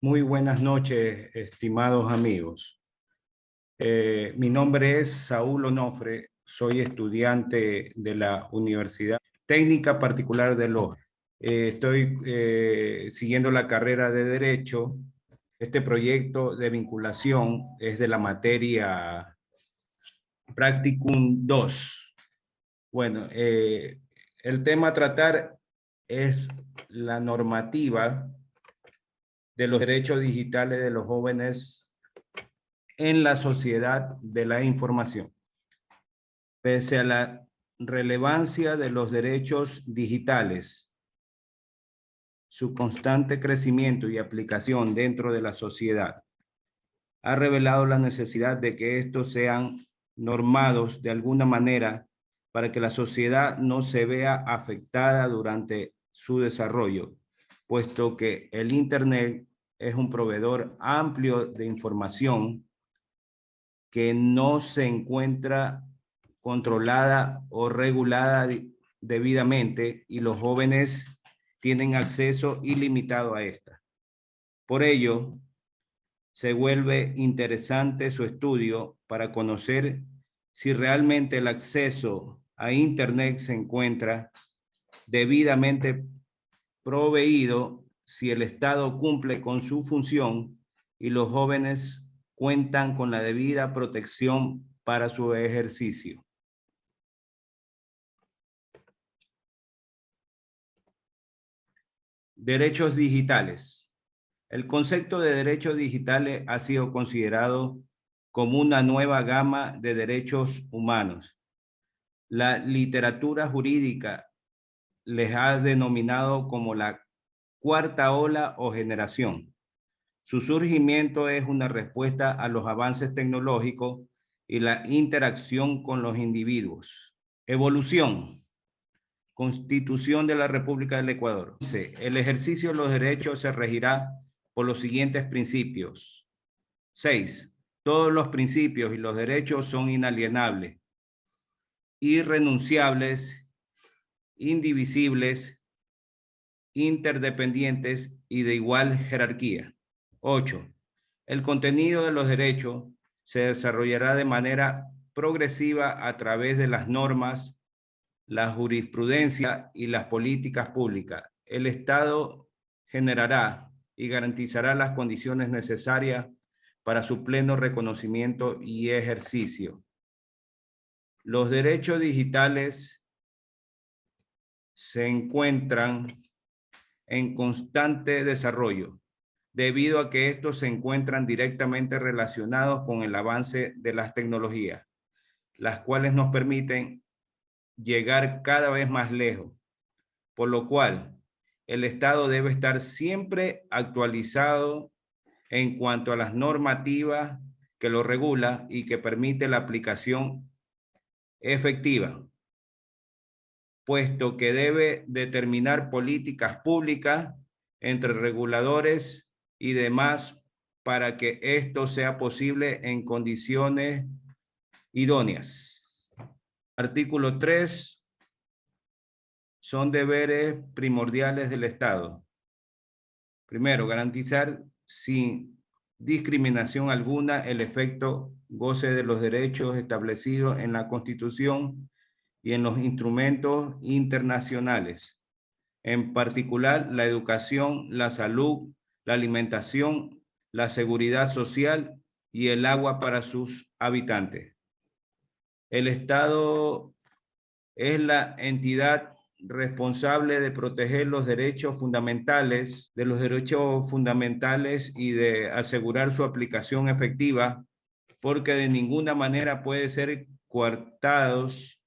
Muy buenas noches, estimados amigos. Mi nombre es Saúl Onofre, soy estudiante de la Universidad Técnica Particular de Loja. Estoy siguiendo la carrera de Derecho. Este proyecto de vinculación es de la materia Practicum 2. Bueno, el tema a tratar es la normativa de los derechos digitales de los jóvenes en la sociedad de la información. Pese a la relevancia de los derechos digitales, su constante crecimiento y aplicación dentro de la sociedad ha revelado la necesidad de que estos sean normados de alguna manera para que la sociedad no se vea afectada durante su desarrollo, puesto que el Internet es un proveedor amplio de información que no se encuentra controlada o regulada debidamente y los jóvenes tienen acceso ilimitado a esta. Por ello, se vuelve interesante su estudio para conocer si realmente el acceso a Internet se encuentra debidamente proveído, si el Estado cumple con su función y los jóvenes cuentan con la debida protección para su ejercicio. Derechos digitales. El concepto de derechos digitales ha sido considerado como una nueva gama de derechos humanos. La literatura jurídica les ha denominado como la cuarta ola o generación. Su surgimiento es una respuesta a los avances tecnológicos y la interacción con los individuos. Evolución. Constitución de la República del Ecuador. El ejercicio de los derechos se regirá por los siguientes principios. 6. Todos los principios y los derechos son inalienables, irrenunciables, indivisibles, interdependientes y de igual jerarquía. 8. El contenido de los derechos se desarrollará de manera progresiva a través de las normas, la jurisprudencia y las políticas públicas. El Estado generará y garantizará las condiciones necesarias para su pleno reconocimiento y ejercicio. Los derechos digitales se encuentran en constante desarrollo, debido a que estos se encuentran directamente relacionados con el avance de las tecnologías, las cuales nos permiten llegar cada vez más lejos, por lo cual el Estado debe estar siempre actualizado en cuanto a las normativas que lo regula y que permite la aplicación efectiva, puesto que debe determinar políticas públicas entre reguladores y demás para que esto sea posible en condiciones idóneas. Artículo 3. Son deberes primordiales del Estado. Primero, garantizar sin discriminación alguna el efecto goce de los derechos establecidos en la Constitución y en los instrumentos internacionales, en particular la educación, la salud, la alimentación, la seguridad social y el agua para sus habitantes. El Estado es la entidad responsable de proteger los derechos fundamentales, y de asegurar su aplicación efectiva, porque de ninguna manera puede ser coartados,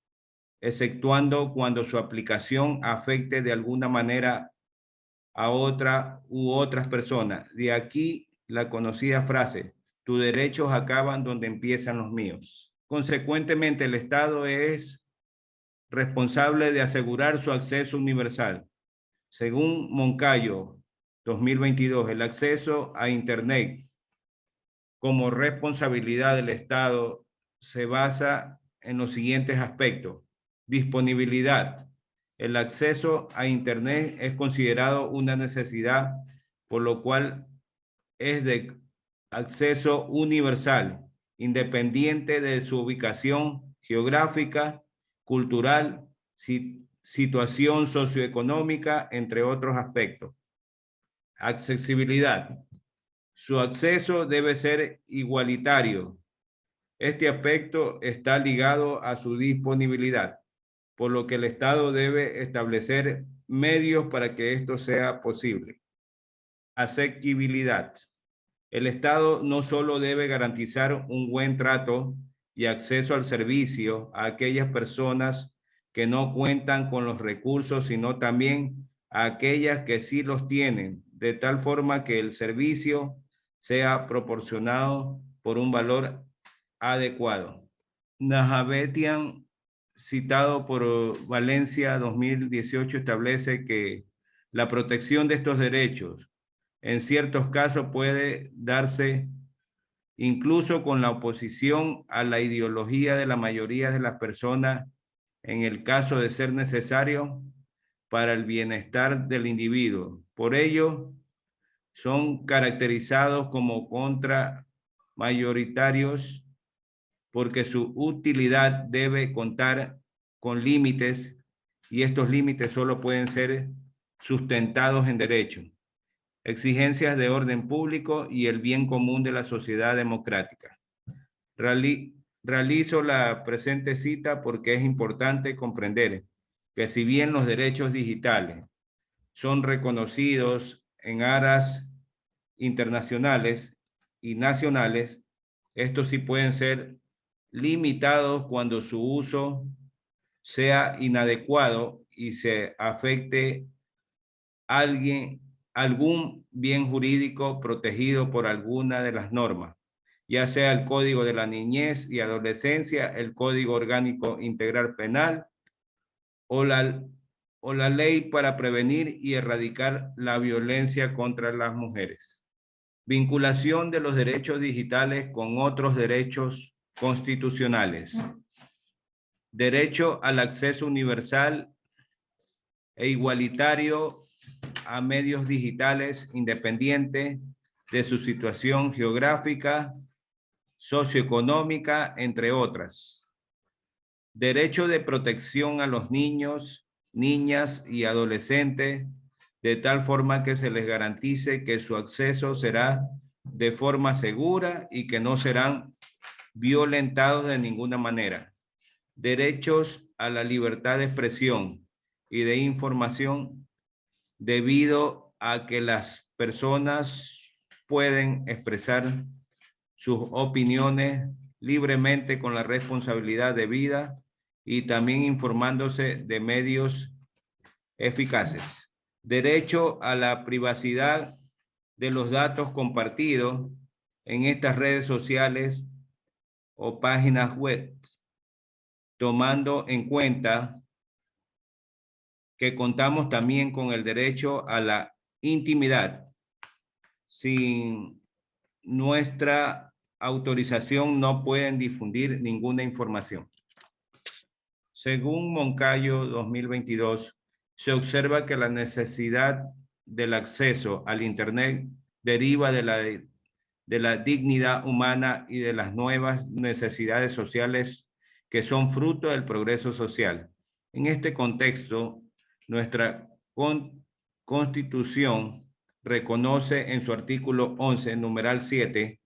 exceptuando cuando su aplicación afecte de alguna manera a otra u otras personas. De aquí la conocida frase: tus derechos acaban donde empiezan los míos. Consecuentemente, el Estado es responsable de asegurar su acceso universal. Según Moncayo 2022, el acceso a Internet como responsabilidad del Estado se basa en los siguientes aspectos. Disponibilidad. El acceso a Internet es considerado una necesidad, por lo cual es de acceso universal, independiente de su ubicación geográfica, cultural, situación socioeconómica, entre otros aspectos. Accesibilidad. Su acceso debe ser igualitario. Este aspecto está ligado a su disponibilidad, por lo que el Estado debe establecer medios para que esto sea posible. Asequibilidad. El Estado no solo debe garantizar un buen trato y acceso al servicio a aquellas personas que no cuentan con los recursos, sino también a aquellas que sí los tienen, de tal forma que el servicio sea proporcionado por un valor adecuado. Nahabetian, citado por Valencia 2018, establece que la protección de estos derechos en ciertos casos puede darse incluso con la oposición a la ideología de la mayoría de las personas en el caso de ser necesario para el bienestar del individuo. Por ello, son caracterizados como contramayoritarios porque su utilidad debe contar con límites y estos límites solo pueden ser sustentados en derecho, exigencias de orden público y el bien común de la sociedad democrática. Realizo la presente cita porque es importante comprender que si bien los derechos digitales son reconocidos en aras internacionales y nacionales, estos sí pueden ser limitados cuando su uso sea inadecuado y se afecte a algún bien jurídico protegido por alguna de las normas, ya sea el Código de la Niñez y Adolescencia, el Código Orgánico Integral Penal o la Ley para prevenir y erradicar la violencia contra las mujeres. Vinculación de los derechos digitales con otros derechos constitucionales. Derecho al acceso universal e igualitario a medios digitales independiente de su situación geográfica, socioeconómica, entre otras. Derecho de protección a los niños, niñas y adolescentes, de tal forma que se les garantice que su acceso será de forma segura y que no serán violentados de ninguna manera. Derechos a la libertad de expresión y de información debido a que las personas pueden expresar sus opiniones libremente con la responsabilidad debida y también informándose de medios eficaces. Derecho a la privacidad de los datos compartidos en estas redes sociales o páginas web, tomando en cuenta que contamos también con el derecho a la intimidad. Sin nuestra autorización no pueden difundir ninguna información. Según Moncayo 2022, se observa que la necesidad del acceso al Internet deriva de la dignidad humana y de las nuevas necesidades sociales que son fruto del progreso social. En este contexto, nuestra Constitución reconoce en su artículo 11, numeral 7,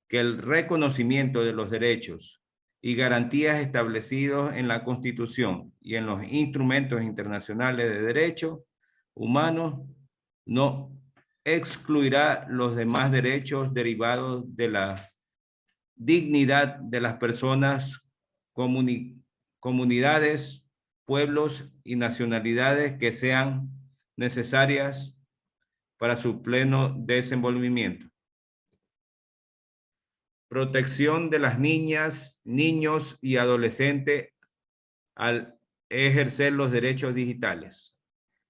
que el reconocimiento de los derechos y garantías establecidos en la Constitución y en los instrumentos internacionales de derechos humanos no excluirá los demás derechos derivados de la dignidad de las personas, comunidades, pueblos y nacionalidades que sean necesarias para su pleno desenvolvimiento. Protección de las niñas, niños y adolescentes al ejercer los derechos digitales.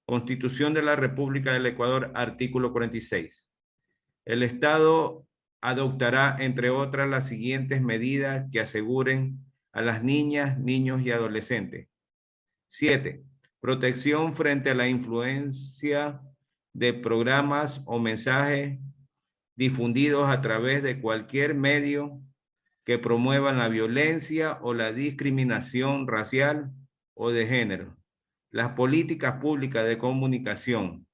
Constitución de la República del Ecuador, artículo 46. El Estado adoptará, entre otras, las siguientes medidas que aseguren a las niñas, niños y adolescentes. 7. Protección frente a la influencia de programas o mensajes difundidos a través de cualquier medio que promuevan la violencia o la discriminación racial o de género. Las políticas públicas de comunicación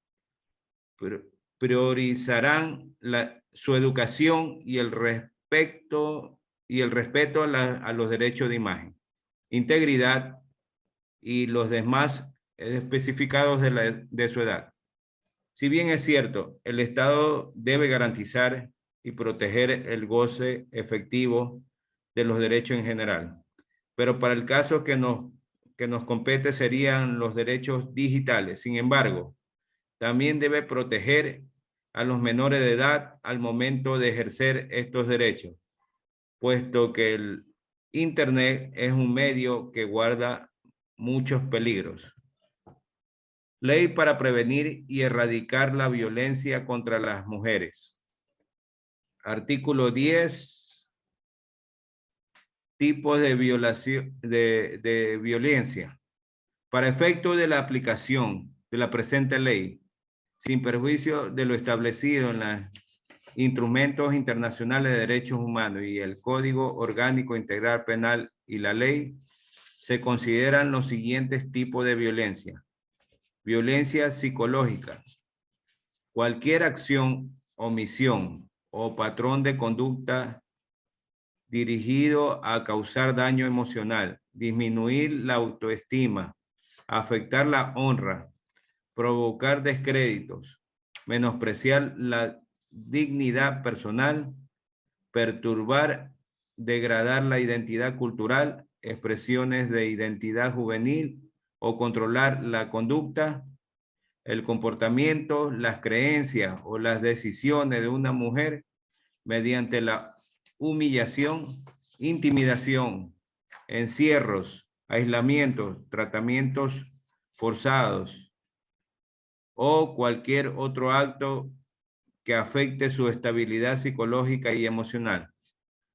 priorizarán su educación y el respeto a los derechos de imagen, integridad y los demás especificados de su edad. Si bien es cierto, el Estado debe garantizar y proteger el goce efectivo de los derechos en general, pero para el caso que nos compete serían los derechos digitales. Sin embargo, también debe proteger a los menores de edad al momento de ejercer estos derechos, puesto que el Internet es un medio que guarda muchos peligros. Ley para prevenir y erradicar la violencia contra las mujeres. Artículo 10. Tipos de violación de violencia. Para efecto de la aplicación de la presente ley, sin perjuicio de lo establecido en los instrumentos internacionales de derechos humanos y el Código Orgánico Integral Penal y la ley, se consideran los siguientes tipos de violencia. Violencia psicológica. Cualquier acción, omisión o patrón de conducta dirigido a causar daño emocional, disminuir la autoestima, afectar la honra, provocar descréditos, menospreciar la dignidad personal, perturbar, degradar la identidad cultural, expresiones de identidad juvenil o controlar la conducta, el comportamiento, las creencias o las decisiones de una mujer mediante la humillación, intimidación, encierros, aislamientos, tratamientos forzados o cualquier otro acto que afecte su estabilidad psicológica y emocional.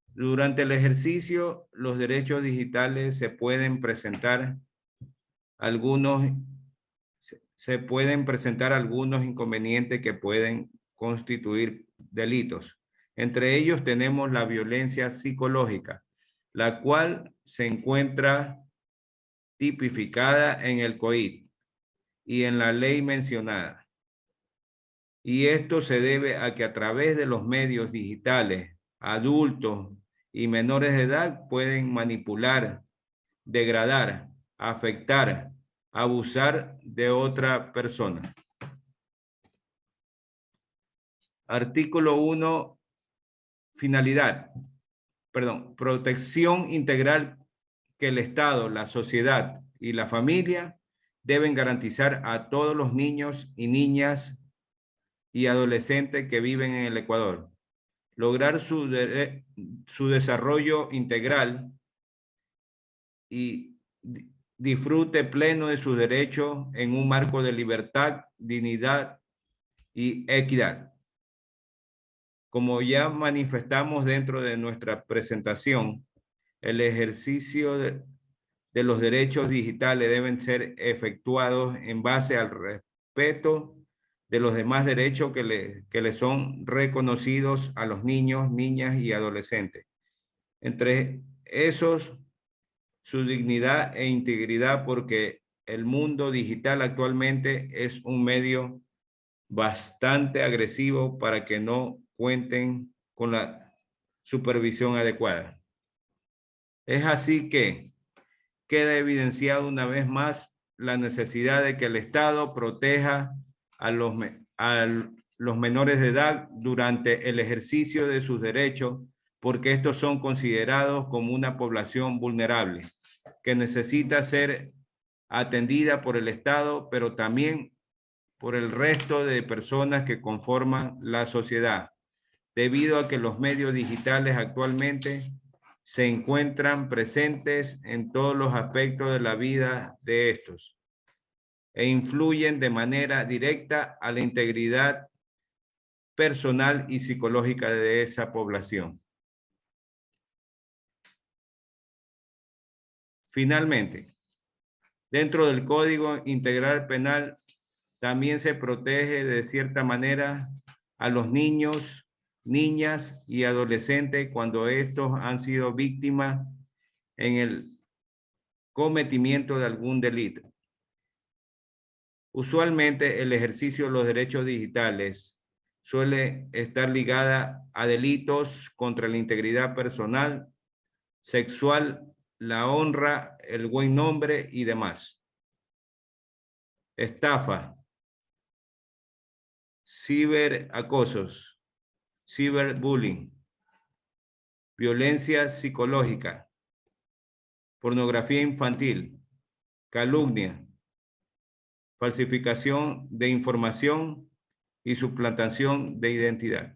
Durante el ejercicio, los derechos digitales se pueden presentar algunos inconvenientes que pueden constituir delitos. Entre ellos tenemos la violencia psicológica, la cual se encuentra tipificada en el COID y en la ley mencionada. Y esto se debe a que a través de los medios digitales, adultos y menores de edad pueden manipular, degradar, afectar, abusar de otra persona. Artículo 1, finalidad. Protección integral que el Estado, la sociedad y la familia deben garantizar a todos los niños y niñas y adolescentes que viven en el Ecuador. Lograr su desarrollo integral y disfrute pleno de sus derechos en un marco de libertad, dignidad y equidad. Como ya manifestamos dentro de nuestra presentación, el ejercicio de los derechos digitales deben ser efectuados en base al respeto de los demás derechos que le son reconocidos a los niños, niñas y adolescentes. Entre esos, su dignidad e integridad, porque el mundo digital actualmente es un medio bastante agresivo para que no cuenten con la supervisión adecuada. Es así que queda evidenciado una vez más la necesidad de que el Estado proteja a los menores de edad durante el ejercicio de sus derechos, porque estos son considerados como una población vulnerable que necesita ser atendida por el Estado, pero también por el resto de personas que conforman la sociedad, debido a que los medios digitales actualmente se encuentran presentes en todos los aspectos de la vida de estos e influyen de manera directa a la integridad personal y psicológica de esa población. Finalmente, dentro del Código Integral Penal también se protege de cierta manera a los niños niñas y adolescentes cuando estos han sido víctimas en el cometimiento de algún delito. Usualmente el ejercicio de los derechos digitales suele estar ligada a delitos contra la integridad personal, sexual, la honra, el buen nombre y demás. Estafa, ciberacosos, ciberbullying, violencia psicológica, pornografía infantil, calumnia, falsificación de información y suplantación de identidad.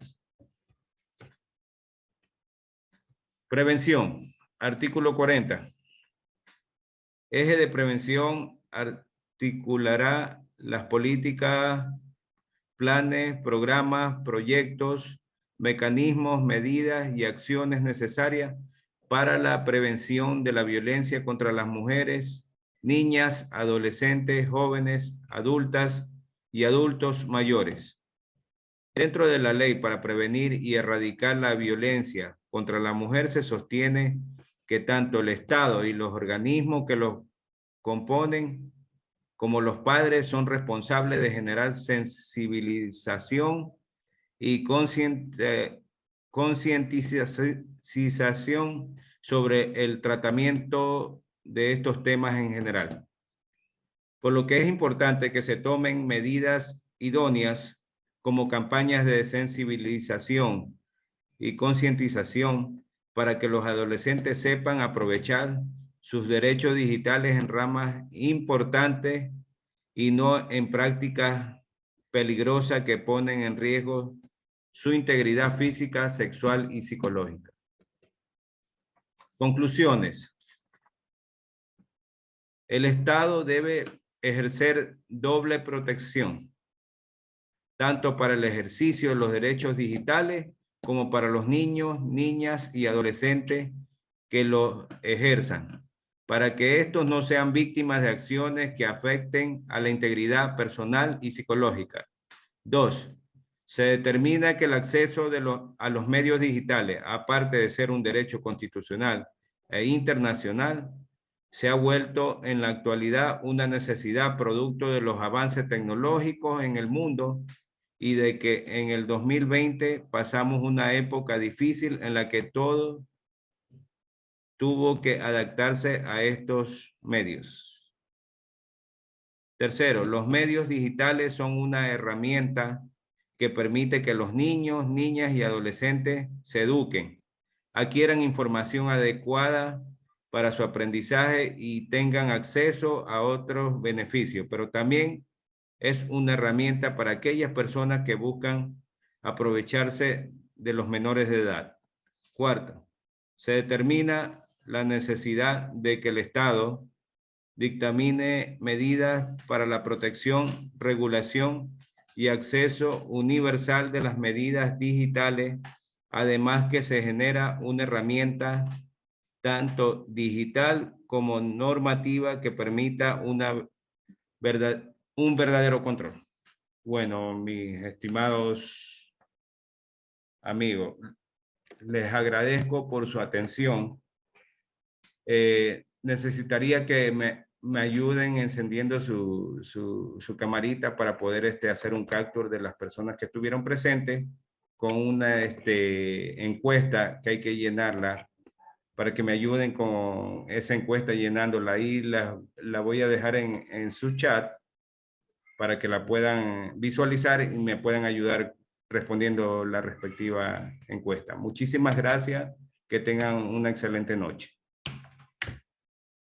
Prevención. Artículo 40. Eje de prevención articulará las políticas, planes, programas, proyectos, mecanismos, medidas y acciones necesarias para la prevención de la violencia contra las mujeres, niñas, adolescentes, jóvenes, adultas y adultos mayores. Dentro de la ley para prevenir y erradicar la violencia contra la mujer se sostiene que tanto el Estado y los organismos que los componen como los padres son responsables de generar sensibilización y concientización sobre el tratamiento de estos temas en general. Por lo que es importante que se tomen medidas idóneas como campañas de sensibilización y concientización para que los adolescentes sepan aprovechar sus derechos digitales en ramas importantes y no en prácticas peligrosas que ponen en riesgo su integridad física, sexual y psicológica. Conclusiones. El Estado debe ejercer doble protección, tanto para el ejercicio de los derechos digitales como para los niños, niñas y adolescentes que los ejerzan, para que estos no sean víctimas de acciones que afecten a la integridad personal y psicológica. 2. Se determina que el acceso a los medios digitales, aparte de ser un derecho constitucional e internacional, se ha vuelto en la actualidad una necesidad producto de los avances tecnológicos en el mundo y de que en el 2020 pasamos una época difícil en la que todo tuvo que adaptarse a estos medios. Tercero, los medios digitales son una herramienta que permite que los niños, niñas y adolescentes se eduquen, adquieran información adecuada para su aprendizaje y tengan acceso a otros beneficios, pero también es una herramienta para aquellas personas que buscan aprovecharse de los menores de edad. Cuarto, se determina la necesidad de que el Estado dictamine medidas para la protección, regulación y acceso universal de las medidas digitales, además que se genera una herramienta tanto digital como normativa que permita un verdadero control. Bueno, mis estimados amigos, les agradezco por su atención. Necesitaría que me ayuden encendiendo su camarita para poder hacer un capture de las personas que estuvieron presentes con una encuesta que hay que llenarla, para que me ayuden con esa encuesta llenándola. Ahí la voy a dejar en su chat para que la puedan visualizar y me puedan ayudar respondiendo la respectiva encuesta. Muchísimas gracias. Que tengan una excelente noche.